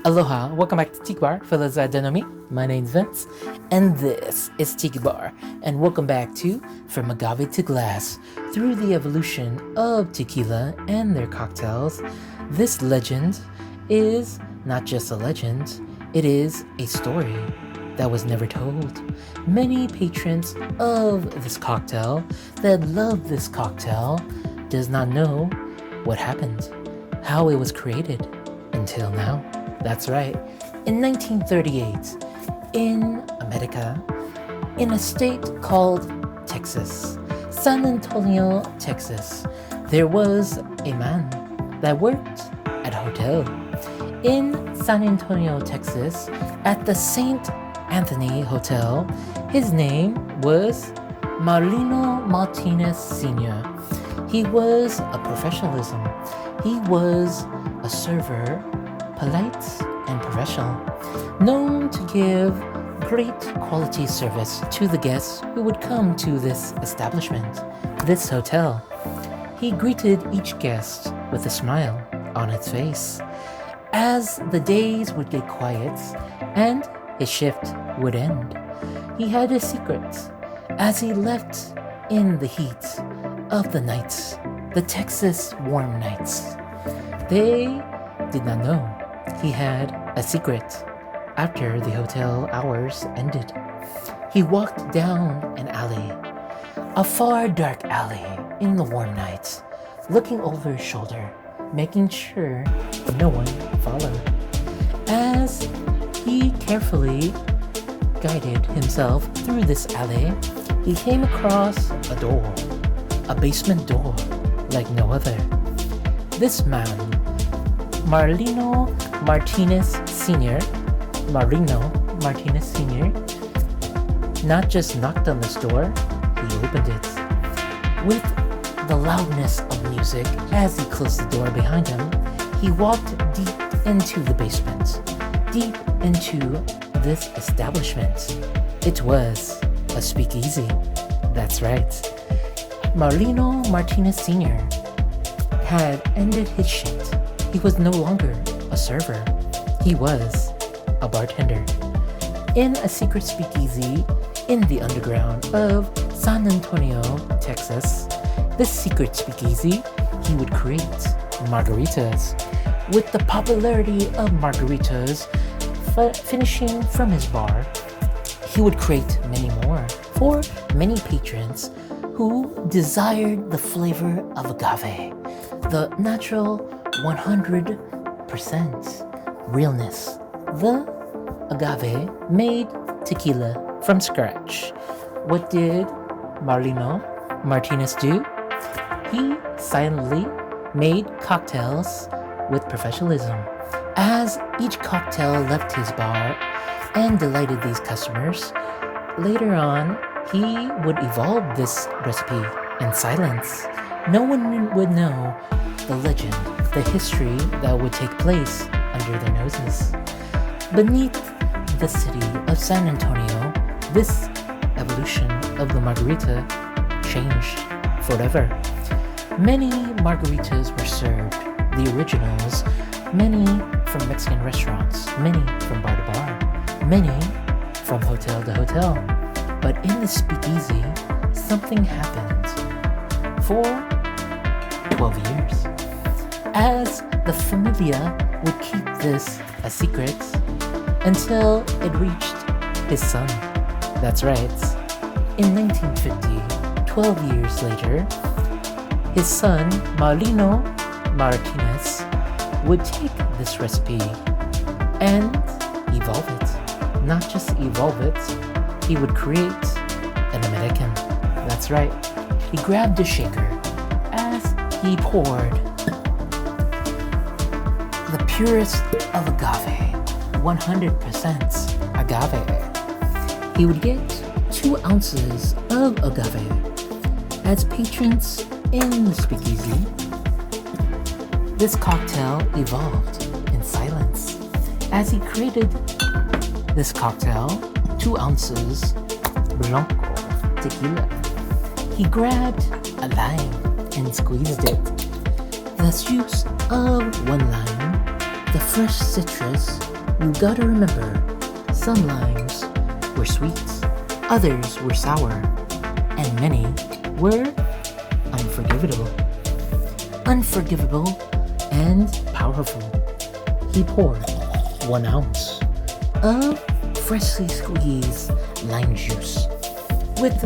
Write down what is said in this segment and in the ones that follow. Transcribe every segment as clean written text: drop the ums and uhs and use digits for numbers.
Aloha, welcome back to Tiki Bar. For those that don't know me, my name's Vince, and this is Tiki Bar. And welcome back to From Agave To Glass. Through the evolution of tequila and their cocktails, this legend is not just a legend, it is a story that was never told. Many patrons of this cocktail that love this cocktail does not know what happened, how it was created until now. That's right. In 1938, in America, in a state called Texas, San Antonio, Texas, there was a man that worked at a hotel. In San Antonio, Texas, at the St. Anthony Hotel, his name was Marino Martinez Sr. He was a professionalism. He was a server, polite and professional, known to give great quality service to the guests who would come to this establishment, this hotel. He greeted each guest with a smile on its face. As the days would get quiet and his shift would end, he had a secret as he left in the heat of the nights, the Texas warm nights. They did not know he had a secret. After the hotel hours ended, he walked down an alley, a far dark alley in the warm nights, looking over his shoulder, making sure no one followed. As he carefully guided himself through this alley, he came across a door, a basement door like no other. This man, Marino Martinez Sr., not just knocked on this door, he opened it. With the loudness of music, as he closed the door behind him, he walked deep into the basement, deep into this establishment. It was a speakeasy. That's right. Marino Martinez Sr. had ended his shift. He was no longer a server. He was a bartender. In a secret speakeasy in the underground of San Antonio, Texas, this secret speakeasy, he would create margaritas. With the popularity of margaritas finishing from his bar, he would create many more for many patrons who desired the flavor of agave, the natural 100% realness. The agave made tequila from scratch. What did Marino Martinez do? He silently made cocktails with professionalism. As each cocktail left his bar and delighted these customers, later on, he would evolve this recipe in silence. No one would know the legend, the history that would take place under their noses. Beneath the city of San Antonio, this evolution of the margarita changed forever. Many margaritas were served, the originals, many from Mexican restaurants, many from bar to bar, many from hotel to hotel. But in the speakeasy, something happened for 12 years. As the familia would keep this a secret until it reached his son. That's right. In 1950, 12 years later, his son, Marino Martinez, would take this recipe and evolve it. Not just evolve it, he would create an American. That's right. He grabbed a shaker as he poured the purest of agave, 100% agave. He would get 2 ounces of agave. As patrons in the speakeasy, this cocktail evolved in silence. As he created this cocktail, 2 ounces blanco tequila, he grabbed a lime and squeezed it. The juice of 1 lime the fresh citrus, you gotta remember, some limes were sweet, others were sour, and many were unforgivable. Unforgivable and powerful. He poured 1 ounce of freshly squeezed lime juice with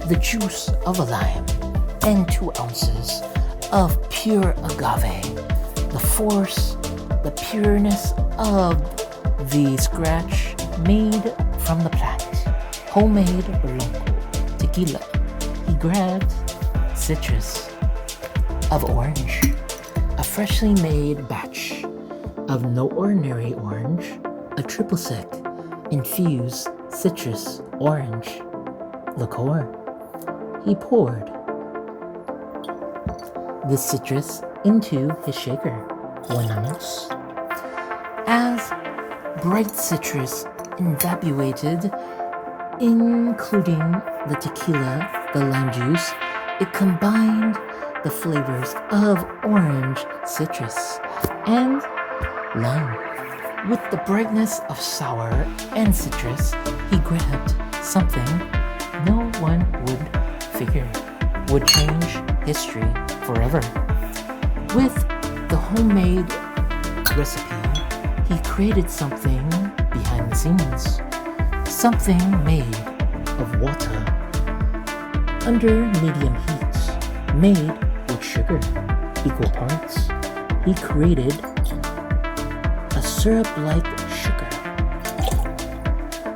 the juice of a lime and 2 ounces of pure agave. The force, the pureness of the scratch made from the plant. Homemade blanco, tequila. He grabbed citrus of orange, a freshly made batch of no ordinary orange, a triple sec infused citrus orange liqueur. He poured the citrus into his shaker, 1 ounce. As bright citrus evaporated, including the tequila, the lime juice, it combined the flavors of orange, citrus, and lime. With the brightness of sour and citrus, he grabbed something no one would figure would change history forever. With the homemade recipe, he created something behind the scenes, something made of water under medium heat, made with sugar, equal parts. He created a syrup-like sugar,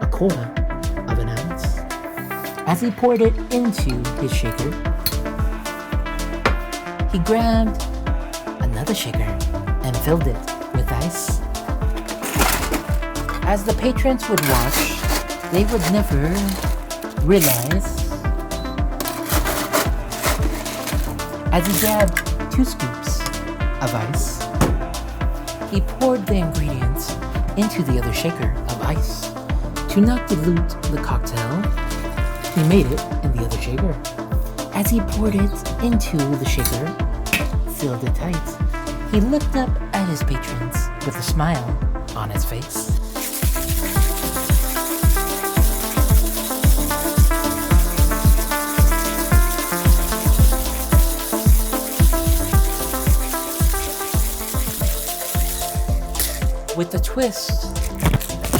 1/4 of an ounce. As he poured it into his shaker, he grabbed another shaker and filled it with ice. As the patrons would watch, they would never realize. As he grabbed 2 scoops of ice, he poured the ingredients into the other shaker of ice. To not dilute the cocktail, he made it in the other shaker. As he poured it into the shaker, filled it tight, he looked up at his patrons with a smile on his face. With the twist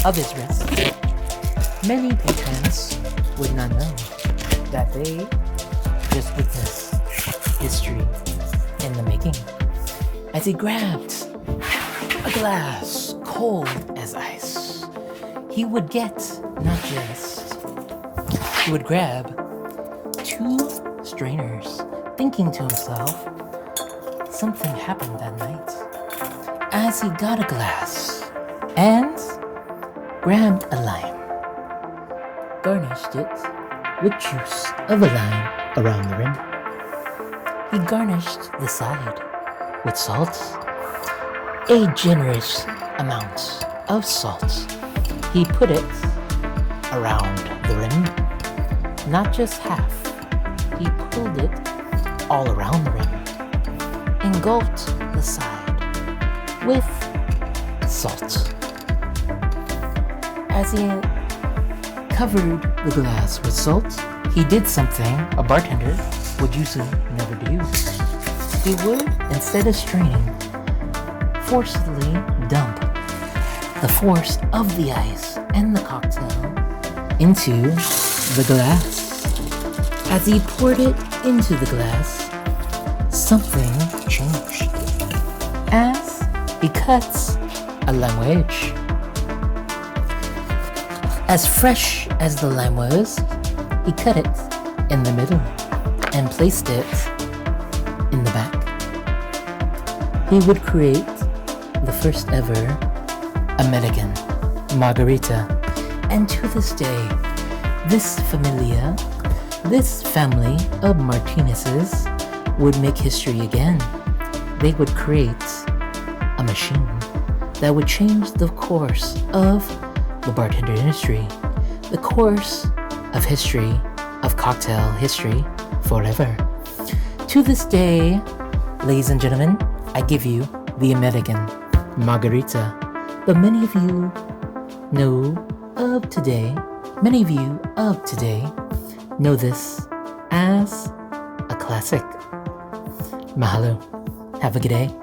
of his wrist, many patrons would not know that they just witnessed history in the making. As he grabbed a glass cold as ice, he would grab 2 strainers, thinking to himself, something happened that night. As he got a glass and grabbed a lime, garnished it with juice of a lime around the rim. He garnished the side with salt, a generous amount of salt. He put it around the rim, not just half. He pulled it all around the rim, engulfed the side with salt. As he covered the glass with salt, he did something a bartender would usually never do. He would, instead of straining, forcibly dump the force of the ice and the cocktail into the glass. As he poured it into the glass, something changed. As he cuts a lime wedge. As fresh as the lime was, he cut it in the middle and placed it in the back. He would create the first ever American Margarita. And to this day, this family of Martinez's would make history again. They would create a machine that would change the course of the bartender industry, the course of history, of cocktail history forever. To this day, ladies and gentlemen, I give you the American Margarita. But many of you of today know this as a classic. Mahalo. Have a good day.